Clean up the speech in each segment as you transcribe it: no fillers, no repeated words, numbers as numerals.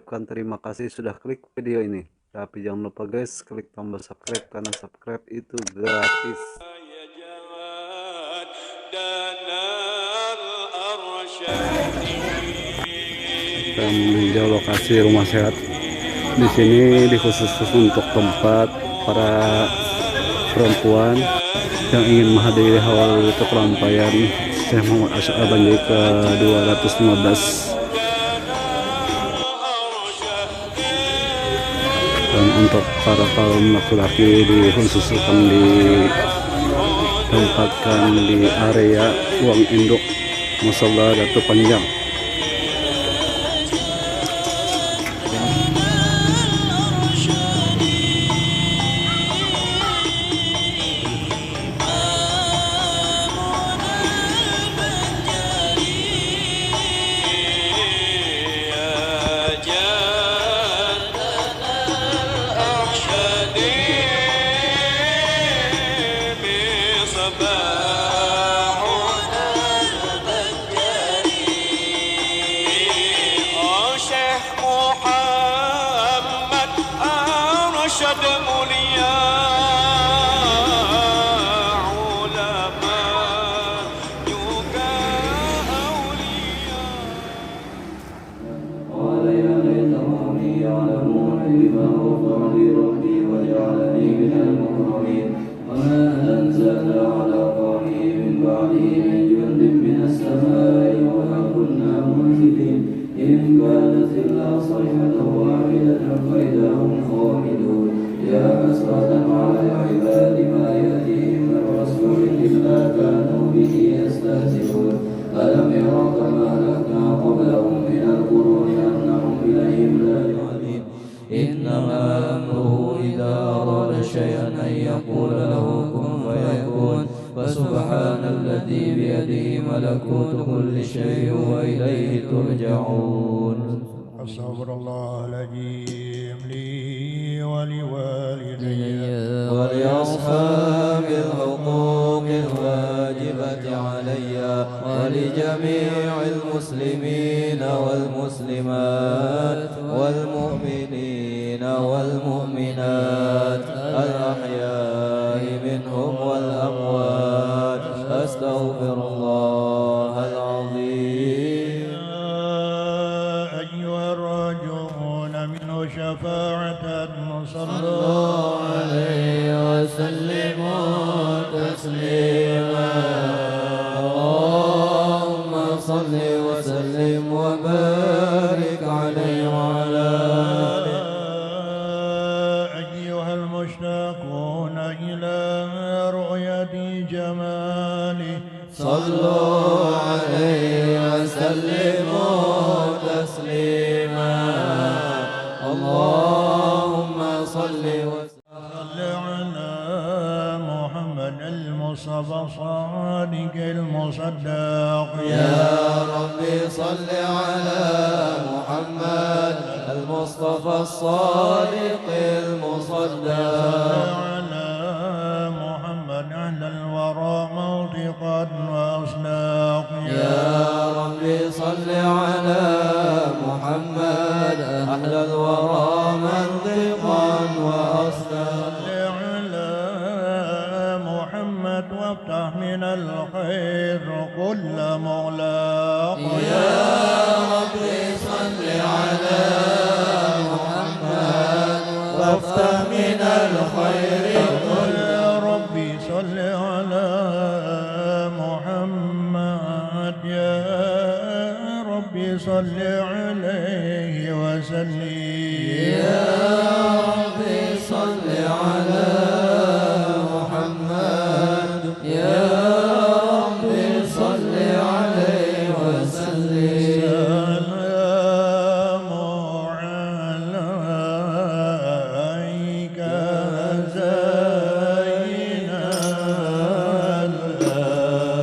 ucapkan terima kasih sudah klik video ini. Tapi jangan lupa guys, klik tombol subscribe karena subscribe itu gratis. Kita meninjau lokasi rumah sehat. Di sini dikhususkan untuk tempat para perempuan yang ingin menghadiri haul keperampaian Syekh Muhammad Asy'ari Banjai ke 215. Dan untuk para kaum laki-laki dikhususkan ditempatkan di area ruang induk Mushola Datu Panjang. إنما أمره إذا أراد شيئا أن يقول له كن فيكون فسبحان الذي بيده ملكوت كل شيء وإليه ترجعون. أستغفر الله العظيم لي ولوالدي ولأصحاب الحقوق الواجبة علي ولجميع المسلمين والمسلمات والمؤمنين والمؤمنات الأحياء منهم والأموات. أستغفر الله العظيم. أيها الراجون منه شفاعة صلوا عليه وسلموا تسليما. اللهم صل وسلم وبارك عليه وعلى آله. أيها المشتاقون إلى رؤية جماله صلوا عليه وسلموا تسليما. اللهم صل على محمد المصطفى الصادق المصدق. يا ربي صل على محمد المصطفى الصادق المصدق. على محمد أهل الورى موثقا وأصداق. يا ربي صل على محمد أهل الورى منطقا وأصداق. على محمد وافتح من الخير كل مغلاق. يا ربي صل على محمد وافتح من الخير. يا ربي صل على محمد. يا ربي صل عليه وسلم. يا ربي صل على محمد. يا ربي صل عليه وسلم. السلام عليك زين الأنبياء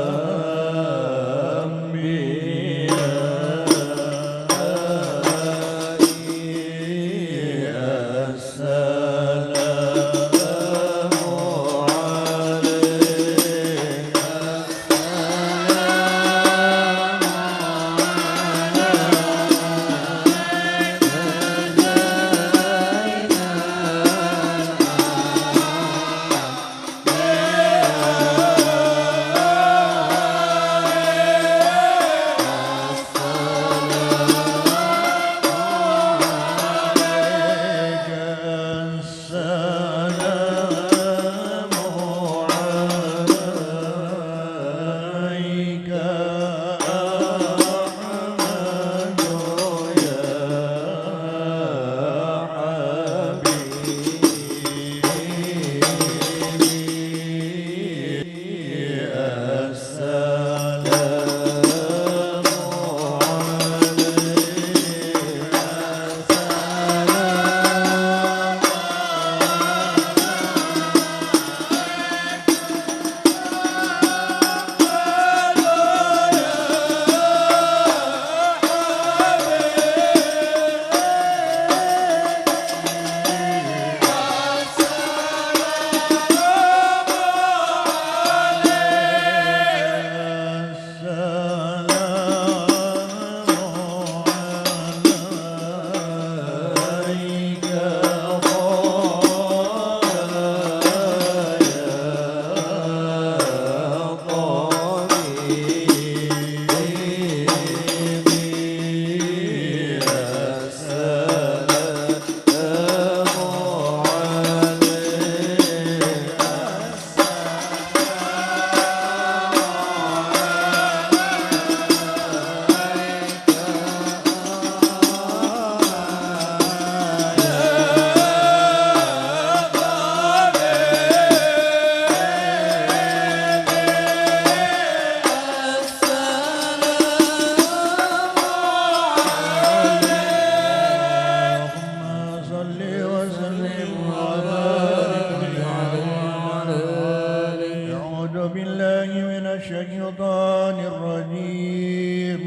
الشيطان الرجيم.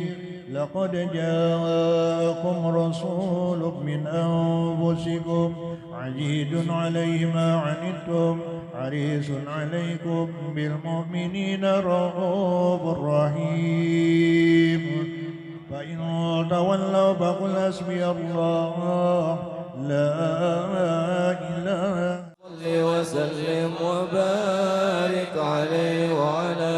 لقد جاءكم رسول من أنفسكم عزيز عليه ما عنتم حريص عليكم بالمؤمنين رؤوف رحيم. فإن تولوا فقل حسبي الله لا إله. صل وسلم وبارك عليه وعلى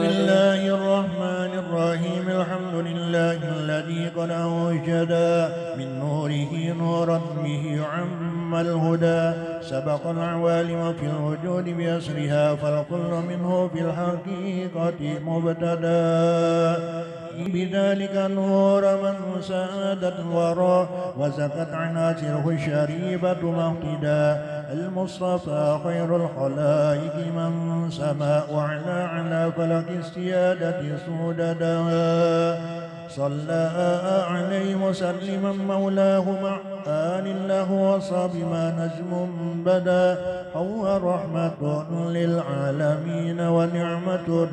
بسم الله الرحمن الرحيم. الحمد لله الذي قد أوجد من نوره نورا به عم الهدى. سبق العوالم في الوجود بأسرها فالكل منه في الحقيقة مبتدى. بذلك النور من سادت الورى وزكت عناصره الشريبة مهتدى. المصطفى خير الخلائق من سما وعلى على فلك السيادة سوددا. صلى عليه وسلم مولاه مع آل له وصاب ما نجم بدا. هو رحمة للعالمين ونعمة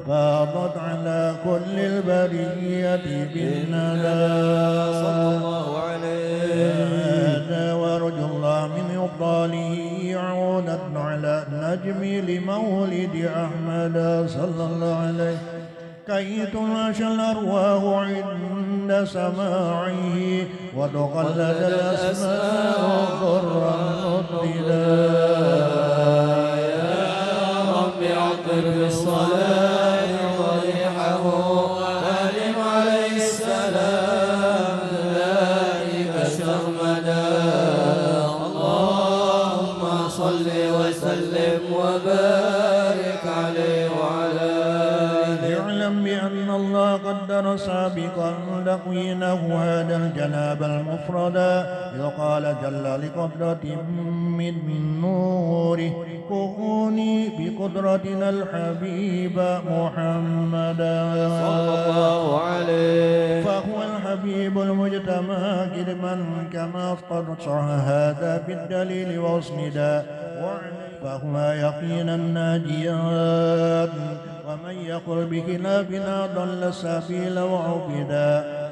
فاضت على كل البرية بالندى. صلى الله عليه ورجو الله من إفضاله عودة على النجم لمولد أحمد صلى الله عليه كي تنعش الأرواح عند سماعه وتقلد الأسماء ضرا مطردا. يا رب عطر بالصلاة ضريحه سلم عليه السلام ذلك سرمدا. اللهم صل وسلم وبارك عليه وعلى اعلم بأن الله قدر سابقا تكوينه هذا الجناب المفردا. إذ قال جل لقدرة من نوره كوني بقدرتنا الحبيب محمدا صلى الله عليه. فهو الحبيب المجتمع كرما كما صح هذا بالدليل واسندا. فهو يقينا ناجيات ومن يقل بخلافنا ضل السبيل وعبدا.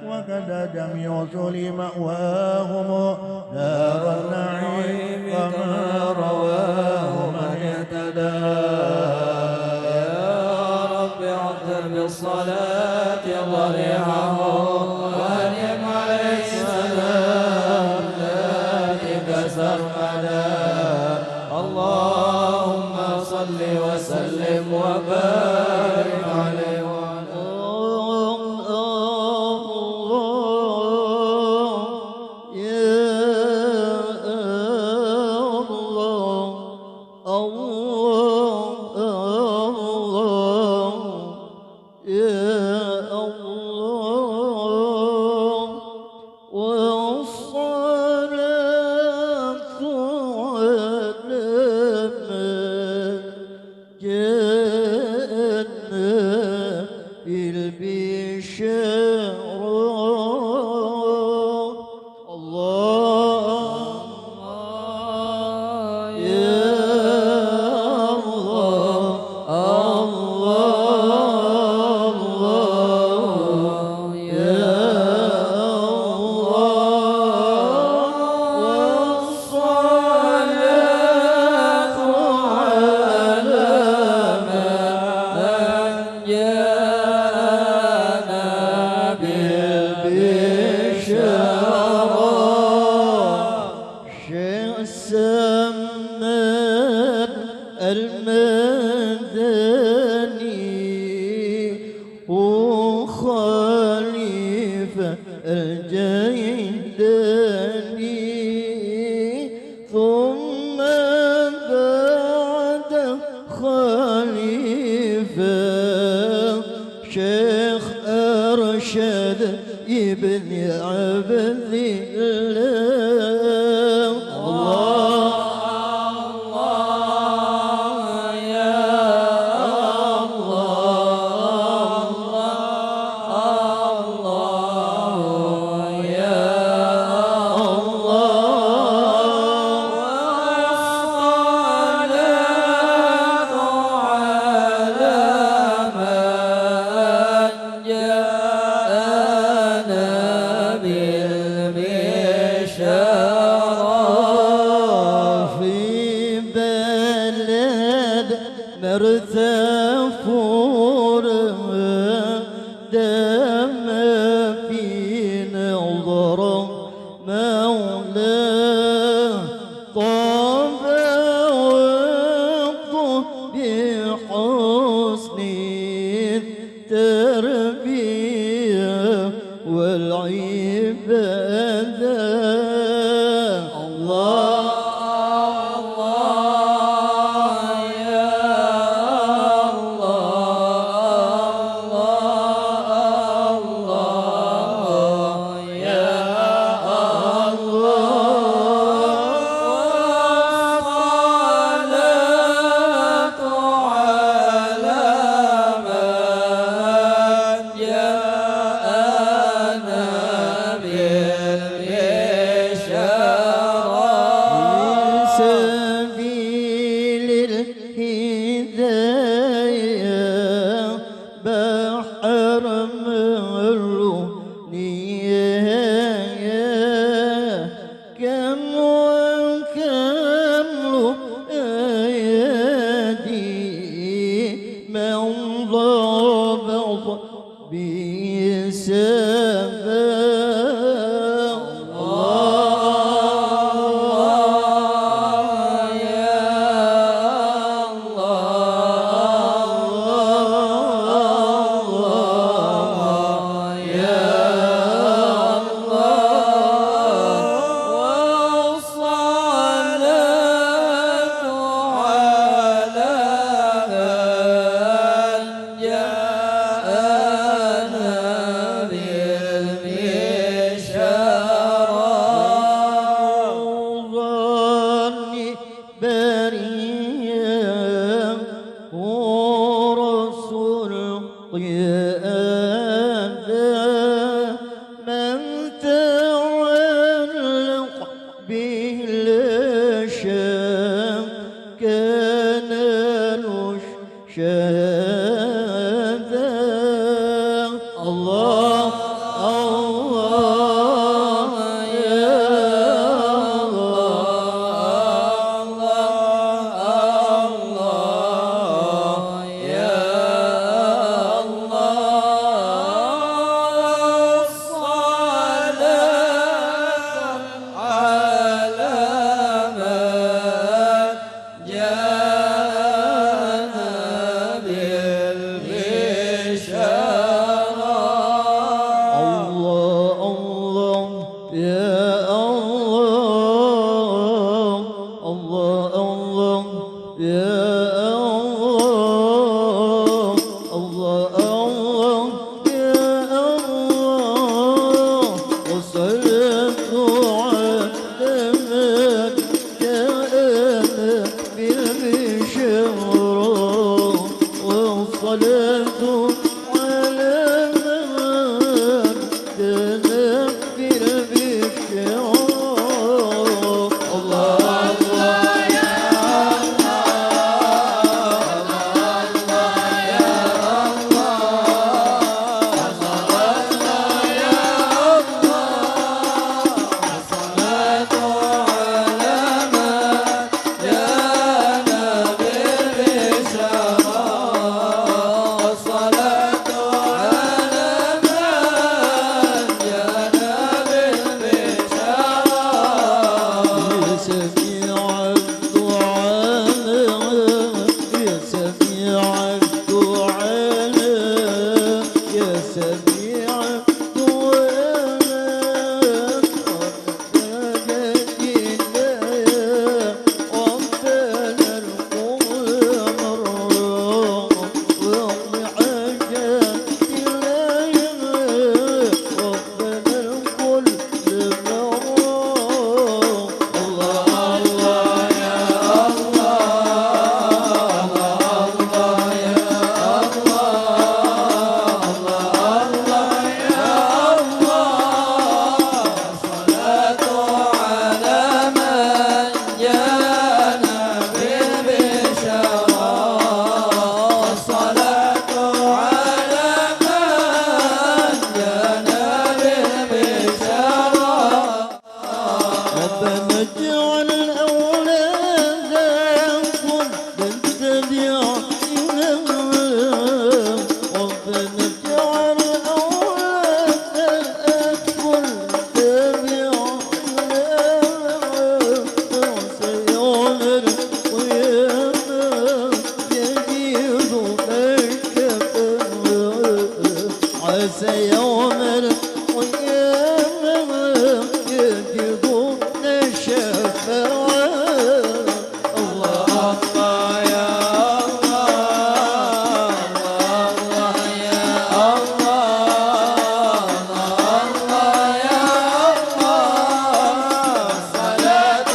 وكذا جميع رسل مأواهم دار النعيم كما رواه من اهتدى. يا رب عطر بالصلاة ضريحه وأنعم عليه السلام ذلك سرمدا. اللهم صل وسلم وبارك عليه وعلى تفور دام في نظر مولاه طاب وقت بحسن التربية والعبادة الله وسيوم القيامة يجدون الشفاعة. الله الله يا الله، الله يا الله، الله يا الله. صلاة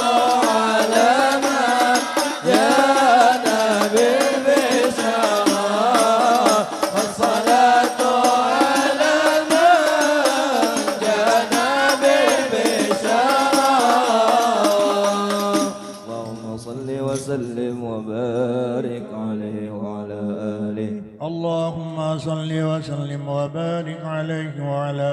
على من جاءنا بالبشارة، الصلاة على من جاءنا بالبشارة. اللهم صل وسلم وبارك عليه وعلى آله. اللهم صل وسلم وبارك عليه وعلى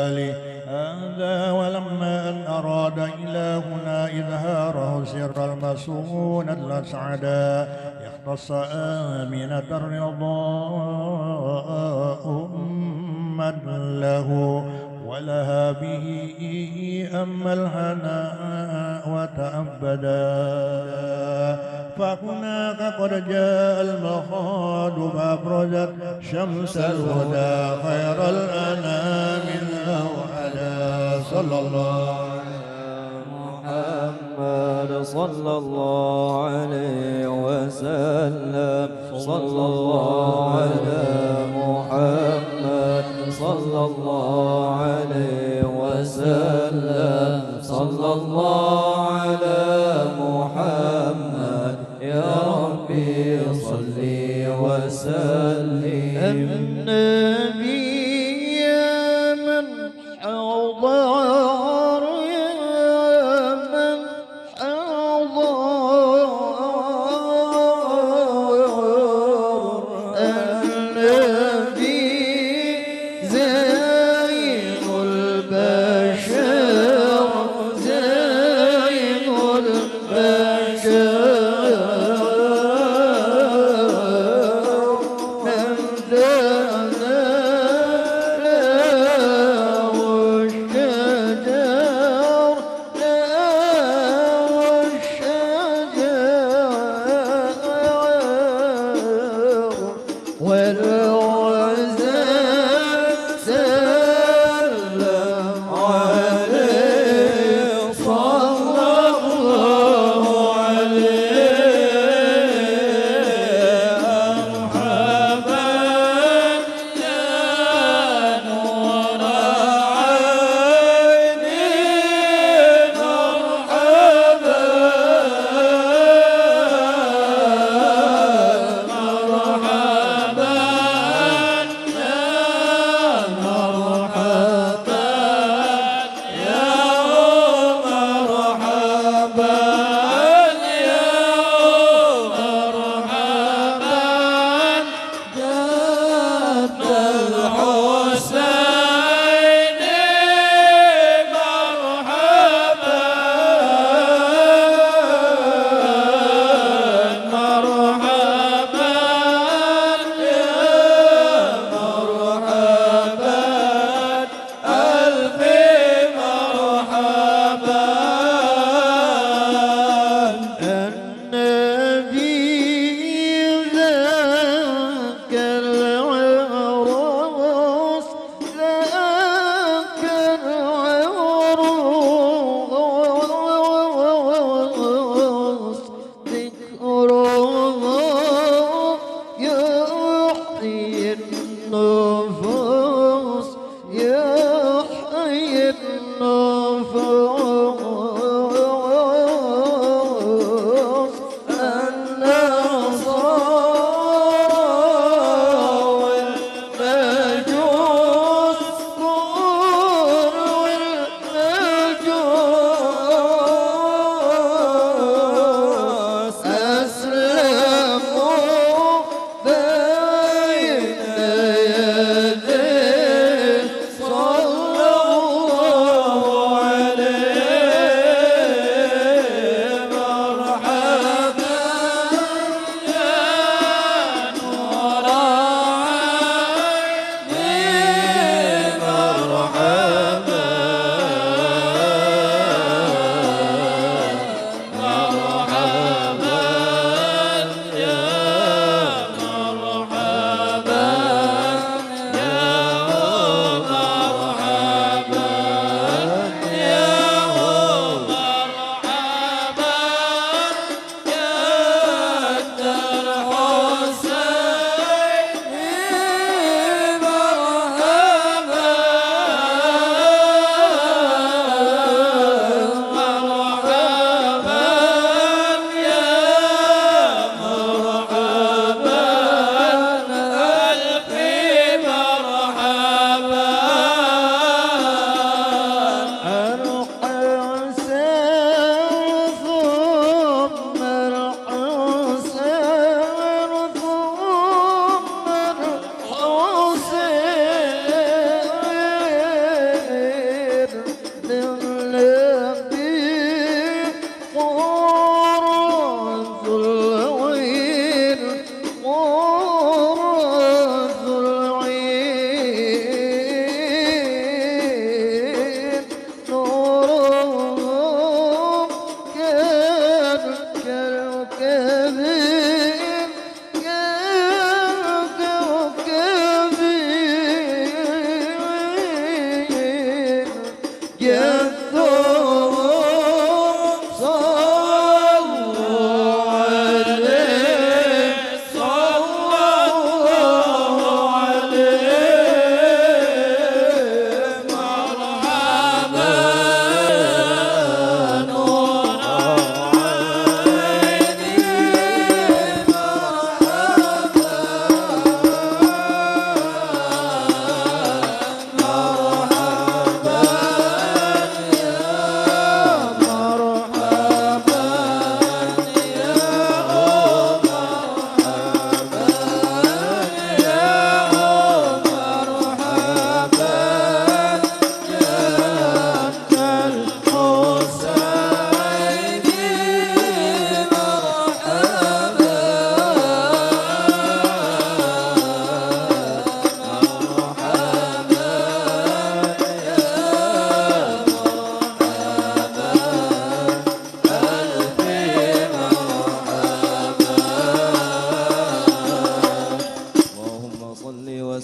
آله. هذا ولما أن أراد إلهنا إظهاره سر المسؤول الأسعدا يختص آمنة الرضا أما له ولها به أما الهناء وتأبدا. فهناك قد جاء المخاض فأبرزت شمس الهدى خير الأنام الأوحدا. صلى الله محمد صلى الله عليه وسلم، صلى الله على محمد صلى الله عليه وسلم، صلى الله على محمد. يا ربي صل وسلم. النبي يا من حضر، يا من حضر، النبي زين البشر، زين البشر. مرحبا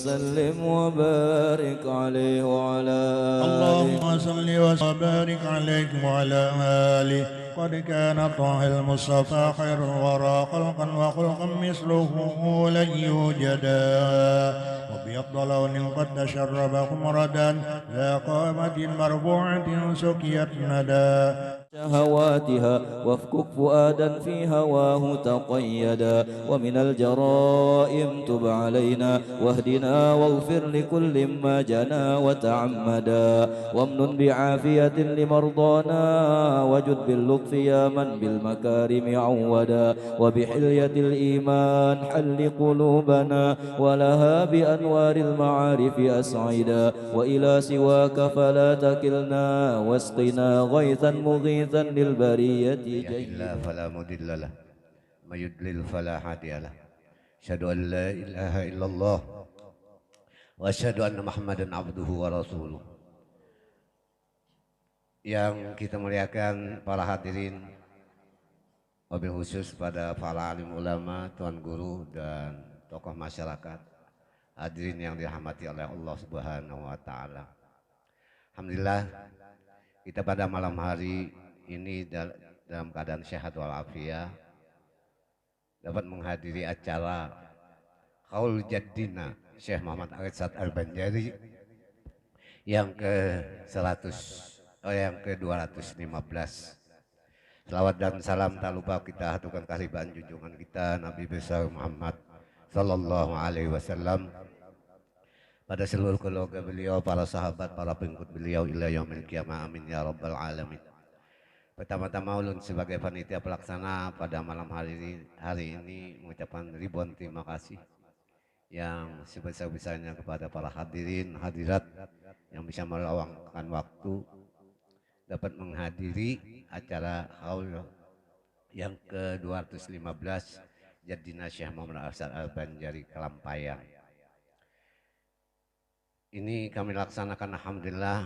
وسلم وبارك عليه وعلى آله. اللهم صل وبارك عليك وعلى آله. قد كان طه المصطفى خير الورى خلقا وخلقا مثله لن يوجدا، وبيض لون قد تشرب خمردا ذا قامة مرفوعة سكيت ندى. شهواتها وافكك فؤادا في هواه تقيدا، ومن الجرائم تب علينا واهدنا واغفر لكل ما جنى وتعمدا، وامنن بعافية لمرضانا وجد باللطف يا من بالمكارم عودا، وبحلية الإيمان حل قلوبنا ولها بأنوار المعارف أسعدا، وإلى سواك فلا تكلنا واسقنا غيثا مغيثا للبرية يهد جيدا. الله فلا مضل له ومن يضلل فلا هادي له. أشهد أن لا إله إلا الله وأشهد أن محمدا عبده ورسوله. Yang kita muliakan para hadirin, wabil khusus pada para alim ulama, tuan guru dan tokoh masyarakat, hadirin yang dirahmati oleh Allah Subhanahu wa taala. Alhamdulillah kita pada malam hari ini dalam keadaan sehat walafiat dapat menghadiri acara Qaul Jaddina Syekh Muhammad Arsyad Al-Banjari yang ke-215. Selawat dan salam tak lupa kita haturkan kehadiran junjungan kita Nabi besar Muhammad sallallahu alaihi wasallam pada seluruh keluarga beliau, para sahabat, para pengikut beliau ila yaumil qiyamah, amin ya rabbal alamin. Pertama-tama ulun sebagai panitia pelaksana pada malam hari ini mengucapkan ribuan terima kasih yang sebesar-besarnya kepada para hadirin hadirat yang bisa meluangkan waktu dapat menghadiri acara haul yang ke-215 Jaddina Syekh Muhammad Arsyad Al-Banjari Kelampayang. Ini kami laksanakan alhamdulillah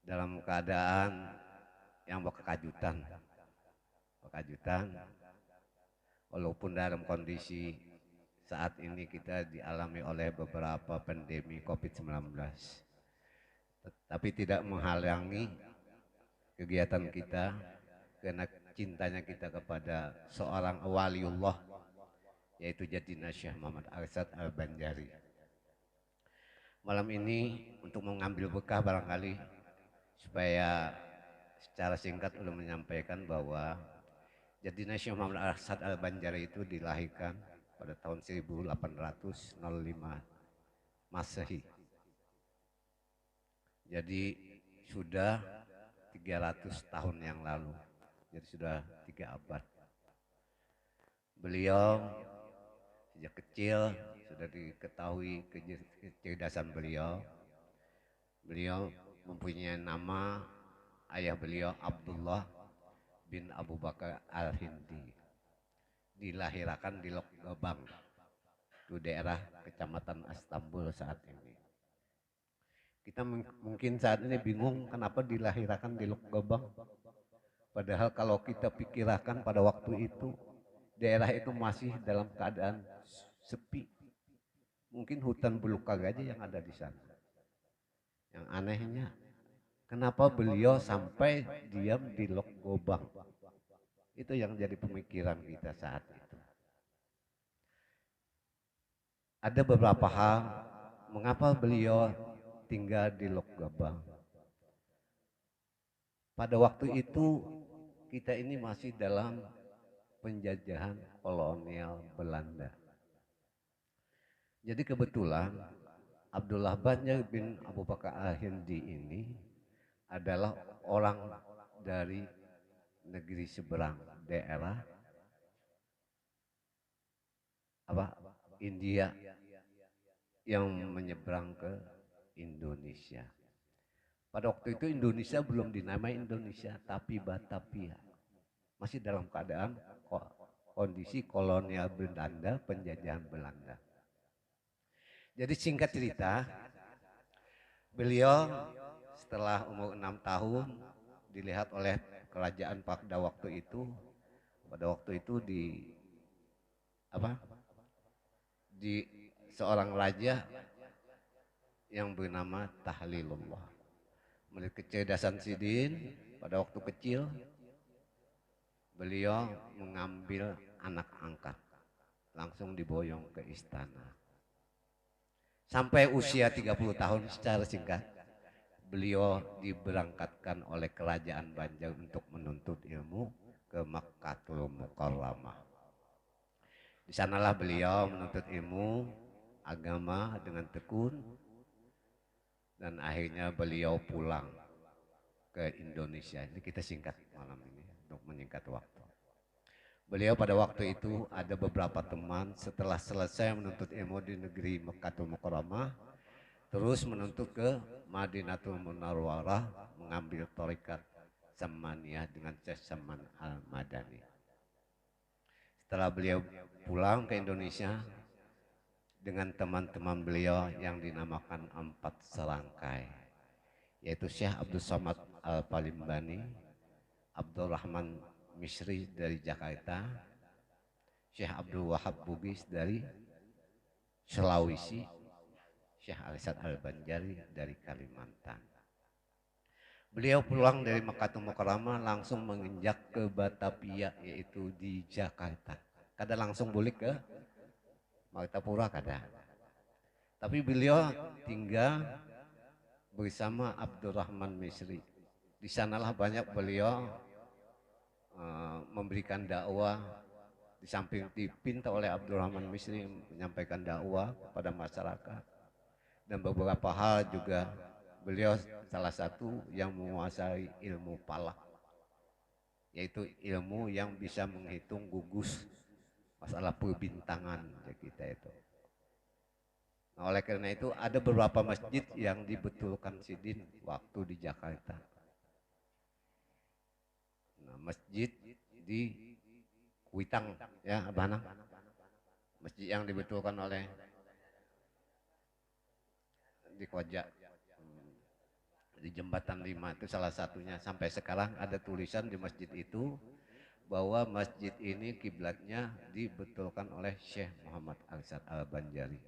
dalam keadaan yang berkejutan, walaupun dalam kondisi saat ini kita dialami oleh beberapa pandemi COVID-19, tapi tidak menghalangi kegiatan kita karena cintanya kita kepada seorang waliullah yaitu Jaddina Syekh Muhammad Arsyad Al-Banjari. Malam ini untuk mengambil bekah barangkali supaya secara singkat ulun menyampaikan bahwa Jaddina Syekh Muhammad Arsyad Al-Banjari itu dilahirkan pada tahun 1805 Masehi. Jadi sudah 300 tahun yang lalu. Jadi sudah 3 abad. Beliau sejak kecil sudah diketahui kecerdasan beliau. Beliau mempunyai nama ayah beliau Abdullah bin Abu Bakar Al-Hindi. Dilahirkan di Lokgabang, itu daerah Kecamatan Istanbul saat ini. Kita mungkin saat ini bingung kenapa dilahirkan di Lokgabang. Padahal kalau kita pikirkan pada waktu itu daerah itu masih dalam keadaan sepi. Mungkin hutan belukar aja yang ada di sana. Yang anehnya, kenapa beliau sampai diam di Lokgabang? Itu yang jadi pemikiran kita saat itu. Ada beberapa hal mengapa beliau tinggal di Lokgabang. Pada waktu itu kita ini masih dalam penjajahan kolonial Belanda. Jadi kebetulan Abdullah bin Abu Bakar Al-Hindi ini adalah orang dari negeri seberang, daerah India yang menyeberang ke Indonesia. Pada waktu itu Indonesia belum dinamai Indonesia, tapi Batavia. Masih dalam keadaan kondisi kolonial Belanda, penjajahan Belanda. Jadi singkat cerita, beliau setelah umur 6 tahun dilihat oleh kerajaan pada waktu itu, seorang raja yang bernama Tahlilullah. Melihat kecerdasan Sidin pada waktu kecil, beliau mengambil anak angkat, langsung diboyong ke istana. Sampai usia 30 tahun secara singkat, beliau diberangkatkan oleh kerajaan Banjar untuk menuntut ilmu ke Makkatul Mukarramah. Di sanalah beliau menuntut ilmu agama dengan tekun dan akhirnya beliau pulang ke Indonesia. Ini kita singkat malam ini untuk menyingkat waktu. Beliau pada waktu itu ada beberapa teman setelah selesai menuntut ilmu di negeri Makkatul Mukarramah, terus menuntut ke Madinatul Munawwarah mengambil thariqat Samaniyah dengan Syekh Saman Al-Madani. Setelah beliau pulang ke Indonesia dengan teman-teman beliau yang dinamakan 4 serangkai, yaitu Syekh Abdul Somad Al-Palimbani, Abdul Rahman Misri dari Jakarta, Syekh Abdul Wahab Bugis dari Sulawesi, Syekh Alisad Al-Banjari dari Kalimantan. Beliau pulang dari Makkatul Mukarramah langsung menginjak ke Batavia, yaitu di Jakarta. Kada langsung balik ke Martapura kada. Tapi beliau tinggal bersama Abdurrahman Misri. Di sanalah banyak beliau memberikan dakwah, di samping dipinta oleh Abdurrahman Misri menyampaikan dakwah kepada masyarakat. Dan beberapa hal juga beliau salah satu yang menguasai ilmu falak, yaitu ilmu yang bisa menghitung gugus masalah perbintangan ya kita itu. Nah, oleh karena itu ada beberapa masjid yang dibetulkan Sidin waktu di Jakarta. Nah, masjid di Kuitang ya Abah, masjid yang dibetulkan oleh di Koja di Jembatan 5 itu salah satunya. Sampai sekarang ada tulisan di masjid itu bahwa masjid ini kiblatnya dibetulkan oleh Syekh Muhammad Alisad Al-Banjari.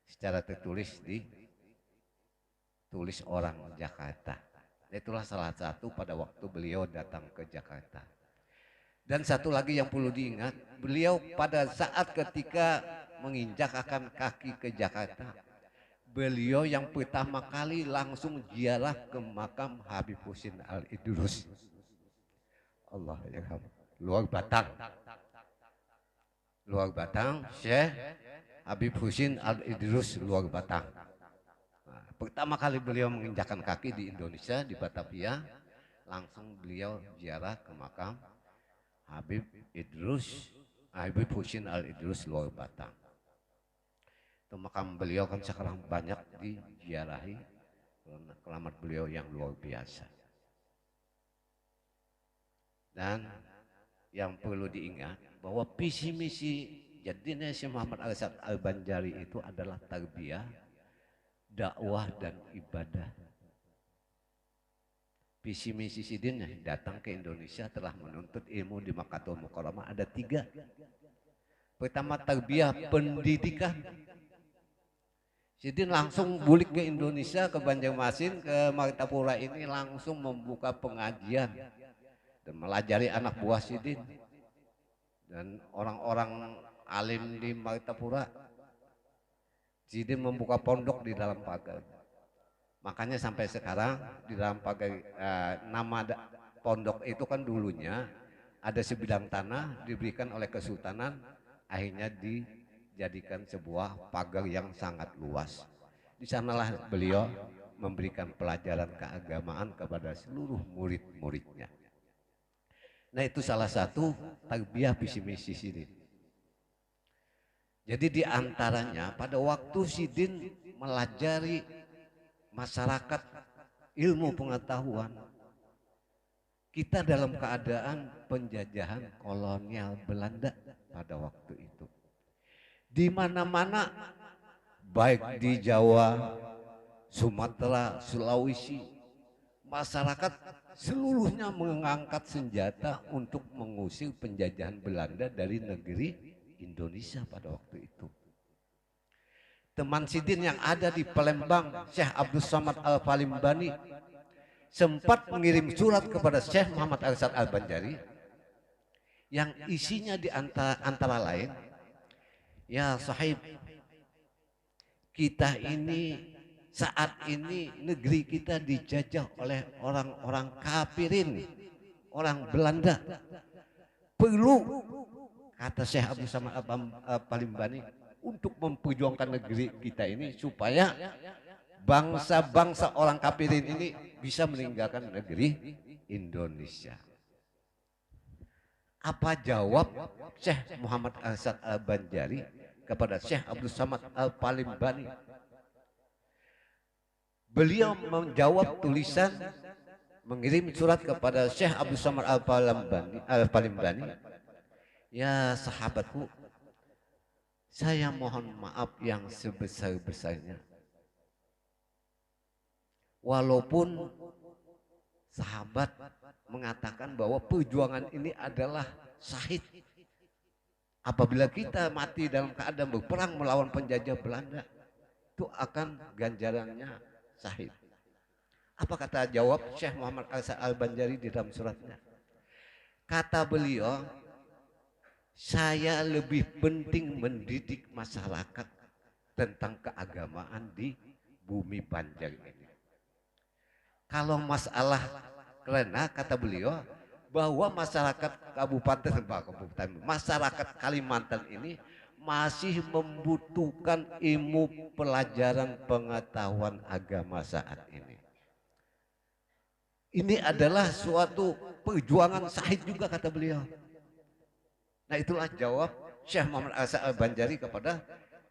Secara tertulis ditulis orang Jakarta. Itulah salah satu pada waktu beliau datang ke Jakarta. Dan satu lagi yang perlu diingat, beliau pada saat ketika menginjakkan kaki ke Jakarta, beliau yang pertama kali langsung ziarah ke makam Habib Husin Al-Idrus. Allah ya, luar Batang. Luar Batang, Syekh Habib Husin Al-Idrus luar Batang. Nah, pertama kali beliau menginjakkan kaki di Indonesia, di Batavia, langsung beliau ziarah ke makam Habib Husin Al-Idrus luar Batang. Itu makam beliau kan sekarang banyak diziarahi karena keramat beliau yang luar biasa. Dan yang perlu diingat bahwa visi misi jadinya Syekh Muhammad Alisad Al-Banjari itu adalah tarbiyah, dakwah dan ibadah. Visi misi Sidin datang ke Indonesia telah menuntut ilmu di Makkatul Mukarramah ada 3. Pertama tarbiyah, pendidikan. Sidin langsung bulik ke Indonesia, ke Banjarmasin, ke Martapura ini langsung membuka pengajian dan melajari anak buah Sidin dan orang-orang alim di Martapura. Sidin membuka pondok di dalam pagar. Makanya sampai sekarang di dalam pagar nama pondok itu kan dulunya ada sebidang tanah diberikan oleh Kesultanan, akhirnya dijadikan sebuah pagar yang sangat luas. Di sanalah beliau memberikan pelajaran keagamaan kepada seluruh murid-muridnya. Nah, itu salah satu tarbiyah visi misi Sidin. Jadi di antaranya pada waktu Sidin melajari masyarakat ilmu pengetahuan, kita dalam keadaan penjajahan kolonial Belanda pada waktu itu. Di mana-mana baik di Jawa, Sumatera, Sulawesi, masyarakat seluruhnya mengangkat senjata untuk mengusir penjajahan Belanda dari negeri Indonesia pada waktu itu. teman Sidin yang ada di Palembang, Syekh Abdul Somad Al-Palimbani, sempat mengirim surat kepada Syekh Muhammad Al-Asad Al-Banjari yang isinya di antara lain, ya sahib, kita ini saat ini negeri kita dijajah oleh orang-orang kafirin, orang Belanda. Perlu, kata Syekh Abdul Somad Al-Palimbani, untuk memperjuangkan negeri kita ini supaya bangsa-bangsa orang kafirin ini bisa meninggalkan negeri Indonesia. Apa jawab Syekh Muhammad Al-Asad Al-Banjari kepada Syekh Abdul Somad Al-Palimbani? Beliau menjawab tulisan, mengirim surat kepada Syekh Abdul Somad Al-Palimbani, ya sahabatku, saya mohon maaf yang sebesar-besarnya. Walaupun sahabat mengatakan bahwa perjuangan ini adalah syahid. Apabila kita mati dalam keadaan berperang melawan penjajah Belanda, itu akan ganjarannya syahid. Apa kata jawab Syekh Muhammad Al-Asad Al-Banjari di dalam suratnya? Kata beliau, saya lebih penting mendidik masyarakat tentang keagamaan di bumi Banjar ini. Kalau masalah, karena kata beliau bahwa masyarakat masyarakat Kalimantan ini masih membutuhkan ilmu pelajaran pengetahuan agama saat ini. Ini adalah suatu perjuangan syahid juga, kata beliau. Nah, itulah jawab Syekh Muhammad Al-Asad Al-Banjari kepada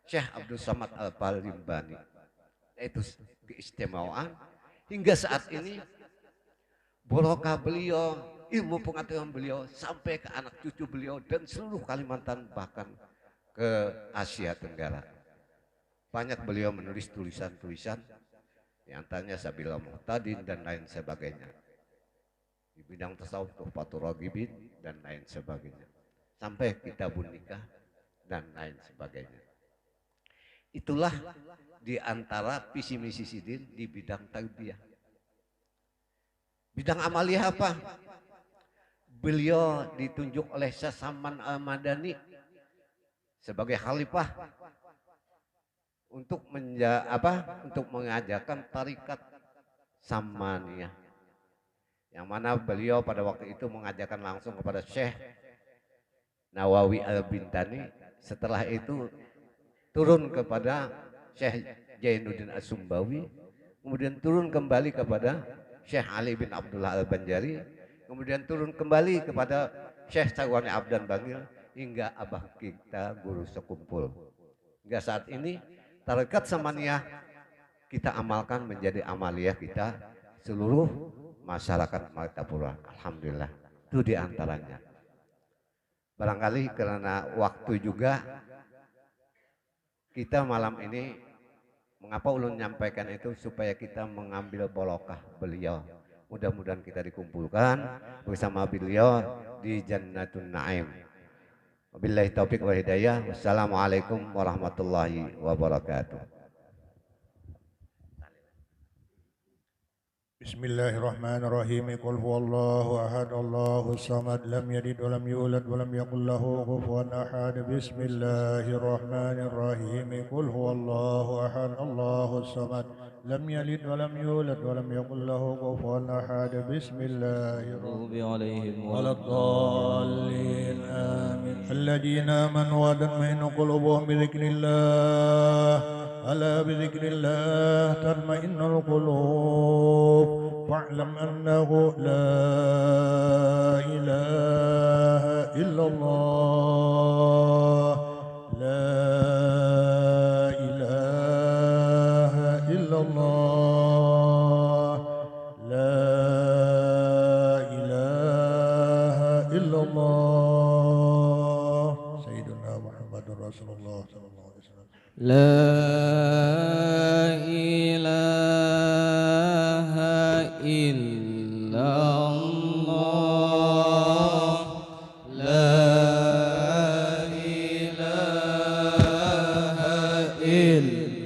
Syekh Abdul Somad Al-Palimbani. Itu keistimewaan hingga saat ini, barokah beliau, ilmu pengetahuan beliau sampai ke anak cucu beliau dan seluruh Kalimantan, bahkan ke Asia Tenggara. Banyak beliau menulis tulisan-tulisan, di antaranya Sabila Muhtadin dan lain sebagainya, di bidang tasawuf, Tuhfatul Raghibin dan lain sebagainya, sampai Kitabun Nikah dan lain sebagainya. Itulah di antara visi misi Sidin di bidang tarbiyah. Bidang amaliyah apa? Beliau ditunjuk oleh Syekh Saman Al-Madani sebagai khalifah untuk mengajarkan tarikat Samaniyah, yang mana beliau pada waktu itu mengajarkan langsung kepada Syekh Nawawi Al-Bintani. Setelah itu turun kepada Syekh Jainuddin As-Sumbawi, kemudian turun kembali kepada Syekh Ali bin Abdullah Al-Banjari, kemudian turun kembali kepada Syekh Sarwani Abdan Bangil, hingga abah kita guru sekumpul. Hingga saat ini tarekat Samaniyah kita amalkan menjadi amaliyah kita seluruh masyarakat Martapura. Alhamdulillah, itu diantaranya. Barangkali karena waktu juga, kita malam ini mengapa ulun menyampaikan itu, supaya kita mengambil barokah beliau. Mudah-mudahan kita dikumpulkan bersama beliau di Jannatun Naim. Wabillahi taufiq wal hidayah. Wassalamualaikum warahmatullahi wabarakatuh. Bismillahirrahmanirrahim. Qul huwallahu ahad, Allahus samad, lam yalid wa lam yulad wa lam yakul lahu kufuwan ahad. Bismillahirrahmanirrahim. Qul huwallahu ahad, Allahus samad, lam yalid wa lam yulad wa lam yakul lahu kufuwan ahad. Bismillahirrahmanirrahim. Waladdallin. Amin. Alladhina amanu wa tatma'innu qulubuhum bi dzikrillah. ألا بذكر الله تطمئن القلوب فاعلم أنه لا إله إلا الله لا إله إلا الله لا إله إلا الله سيدنا محمد رسول الله صلى الله عليه وسلم. La ilaha illallah, la ilaha illallah.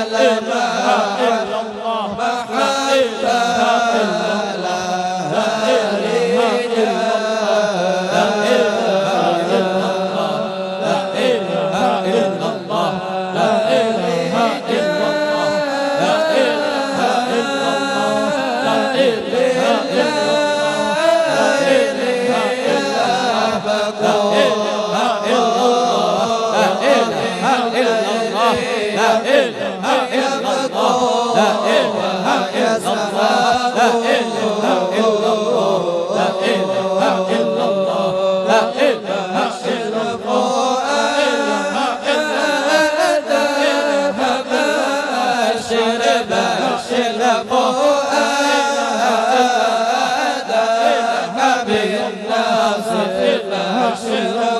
La ilaha illallah, la ilaha illallah. Allah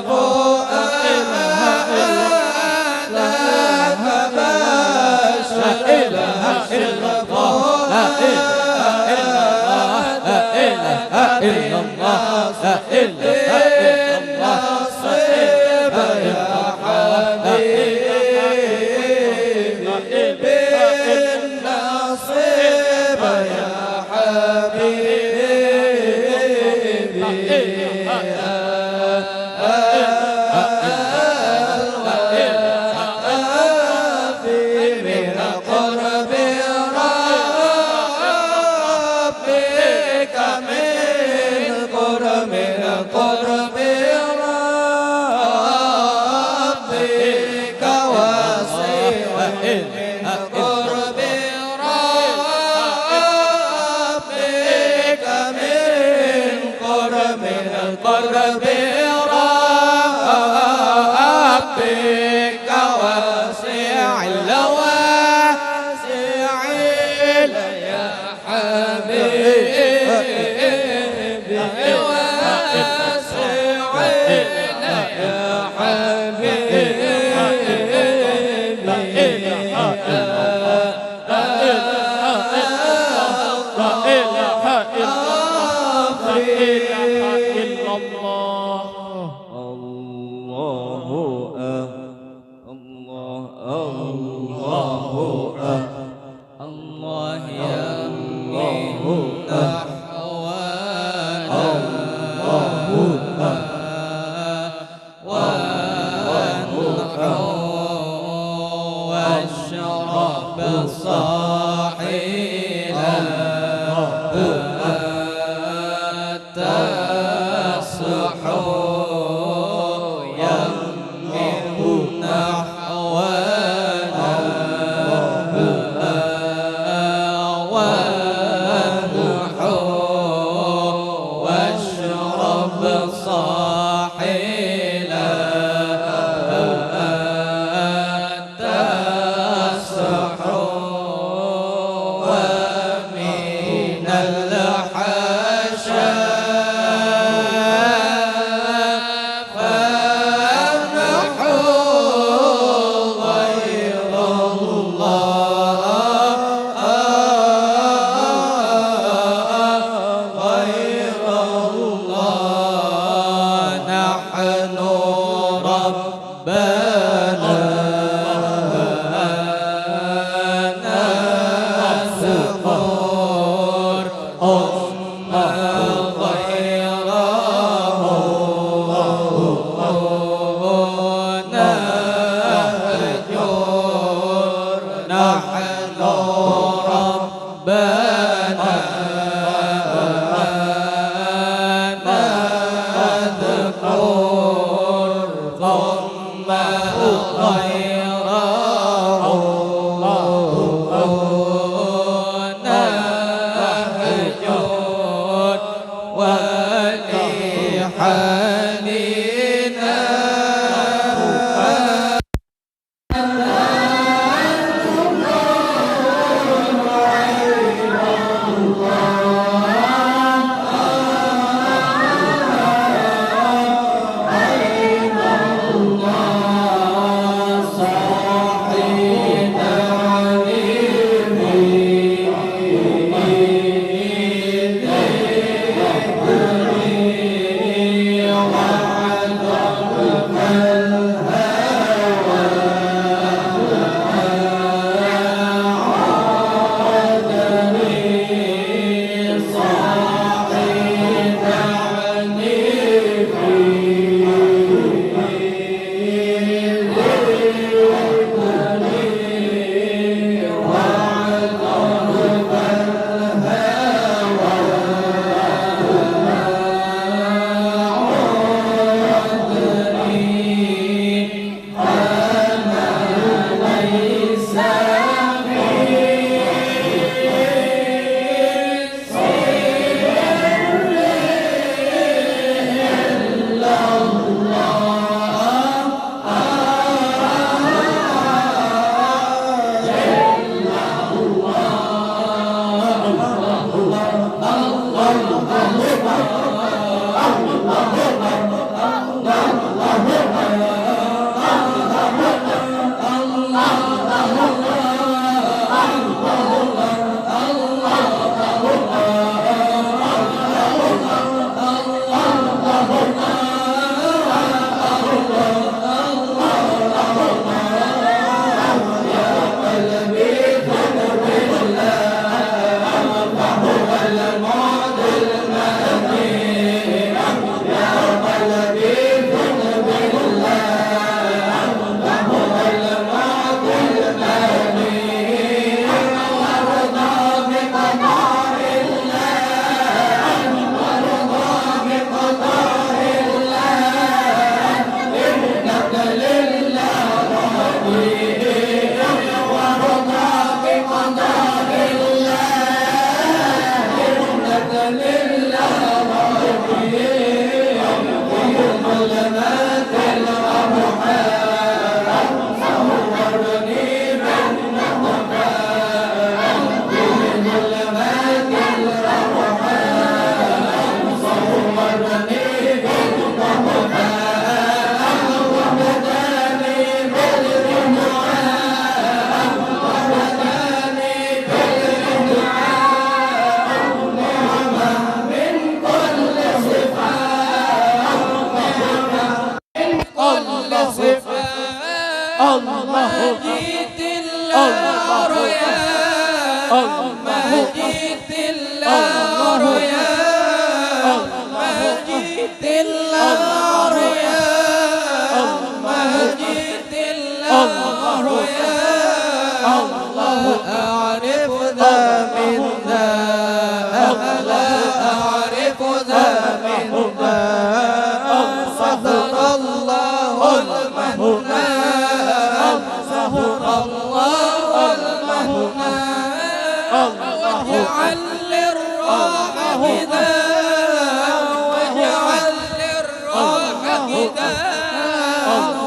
للروح هداء واجعل للروح هداء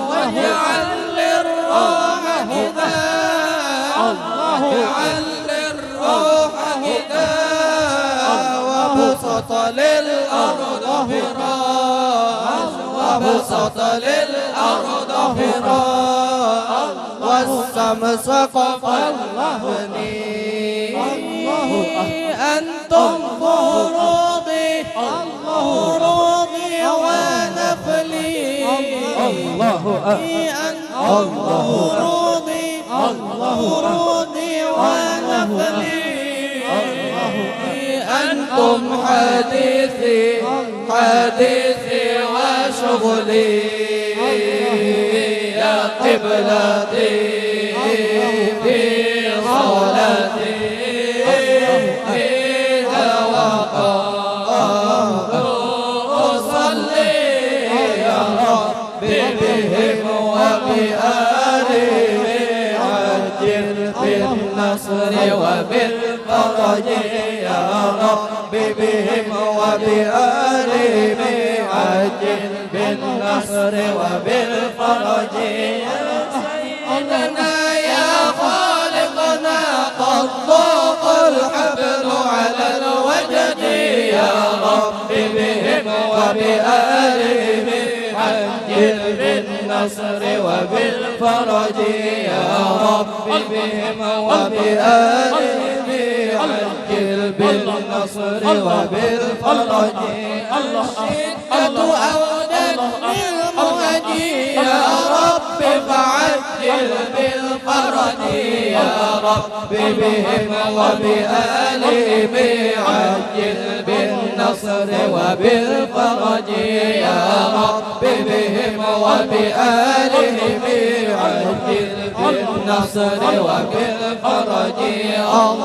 واجعل للروح هداء واجعل للروح هداء وبسط للأرض فراش وبسط للأرض فراش والسماء سقفا مبني أنتم فروضي فروضي ونفلي أنتم فروضي فروضي ونفلي أنتم حديثي حديثي وشغلي يا قبلتي في صلاتي إذا وقفت أصلي يا رب بهم وبآلهم عجل بالنصر وبالفرج يا رب بهم وبآلهم عجل بالنصر وبالفرج يا سيدنا يا خالقنا قد ضاق الحبل على الوجد يا رب بهم وبآلهم عجل بالنصر وبالفرج يا رب بهم وبآلهم عجل بالنصر وبالفرج الشدة أودت للمهدي يا رب فعجل بالفرج يا رب بهم وبآلهم عجل بالنصر وبالفرج يا رب بهم وبآلهم عجل بالنصر وبالفرج الله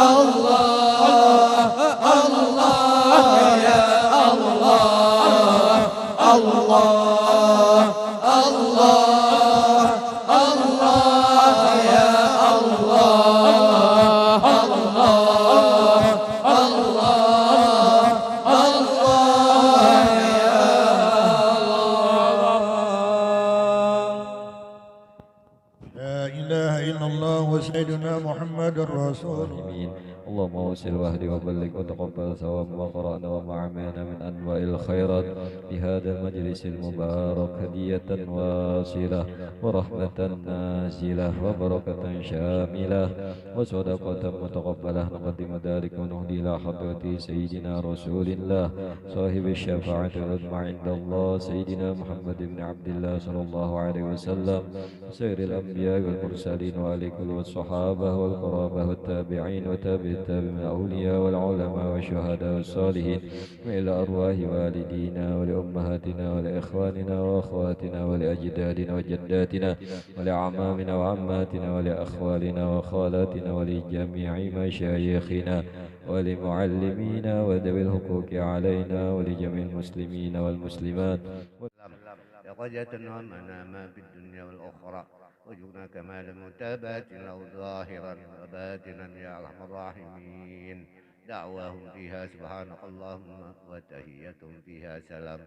الله الله يا الله الله الله الله يا الله الله الله الله يا لا إله إلا الله وسيدنا محمد رسول الله. اللهم وسل واهدي وبلغ وتقبل ثواب ما قرأنا وما عملنا من أنواع الخيرات بهذا المجلس المبارك هدية واصلة ورحمة نازلة وبركة شاملة وصدقة متقبلة نقدم ذلك ونهدي إلى حضرة سيدنا رسول الله صاحب الشفاعة العظمى عند الله سيدنا محمد بن عبد الله صلى الله عليه وسلم سير الأنبياء والمرسلين وآل كل والصحابة والقرابة والتابعين وتابع التابعين من الأولياء والعلماء والشهداء والصالحين وإلى أرواح والدينا ولأمهاتنا ولإخواننا وأخواتنا ولأجدادنا وجداتنا ولأعمامنا وعماتنا ولأخوالنا وخالاتنا ولجميع مشايخنا ولمعلمينا وذوي الحقوق علينا ولجميع المسلمين والمسلمات. لقجتنا ومناما في الدنيا والأخرى وجونا كمال المتابعة له ظاهرا وباطنا يا أرحم الراحمين. دعواهم فيها سبحانك اللهم وتحيتهم فيها سلام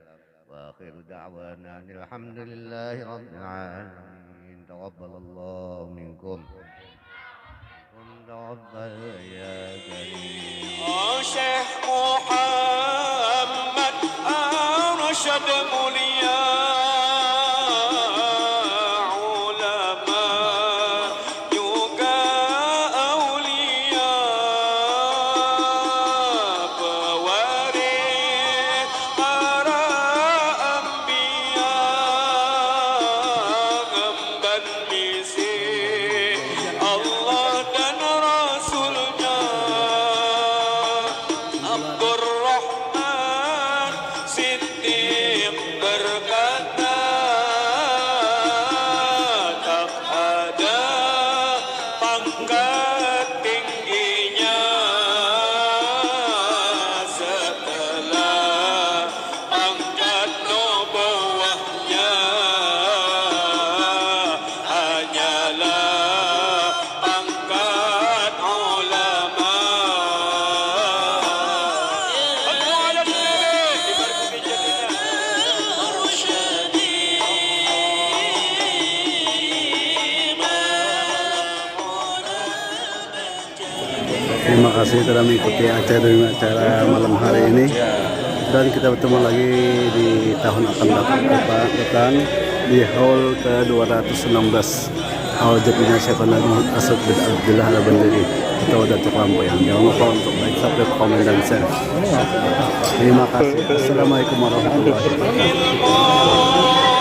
وآخر دعوانا أن الحمد لله رب العالمين. تقبل الله منكم تقبل يا كريم. شيخ محمد أرشد مليا hanyalah pangkat ulama. kasih telah mengikuti acara malam hari ini. Dan kita bertemu lagi di tahun akan datang di haul ke-216 haul Jabina Syaikhul Muhammad Asad bin Abdullah Al-Bandari atau Datuk Lampion. Jangan lupa untuk like, subscribe, komen, dan share. Terima kasih. Assalamualaikum warahmatullahi wabarakatuh.